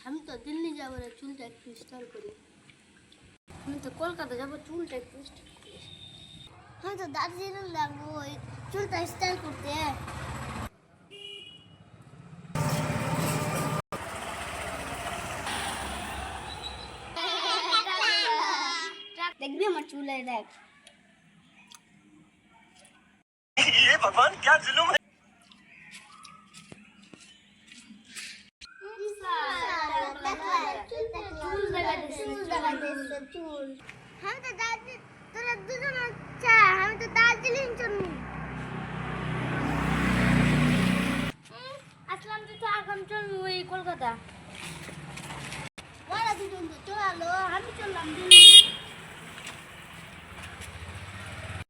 আমি তো দিল্লি যাবো না, চুলটা একটু স্টাইল করি। আমি তো কলকাতা যাবো, চুলটা একটু স্টাইল করি। আমি তো দার্জিলিং যাবো, ওই চুলটা স্টাইল করতে। দেখবি আমার চুলে দেখ। ये भगवान क्या जुल्म है। আসলাম তুই তো আগাম চলবি ওই কলকাতা। ওরা দুজন তো চলালো, আমি চললাম দিল্লি।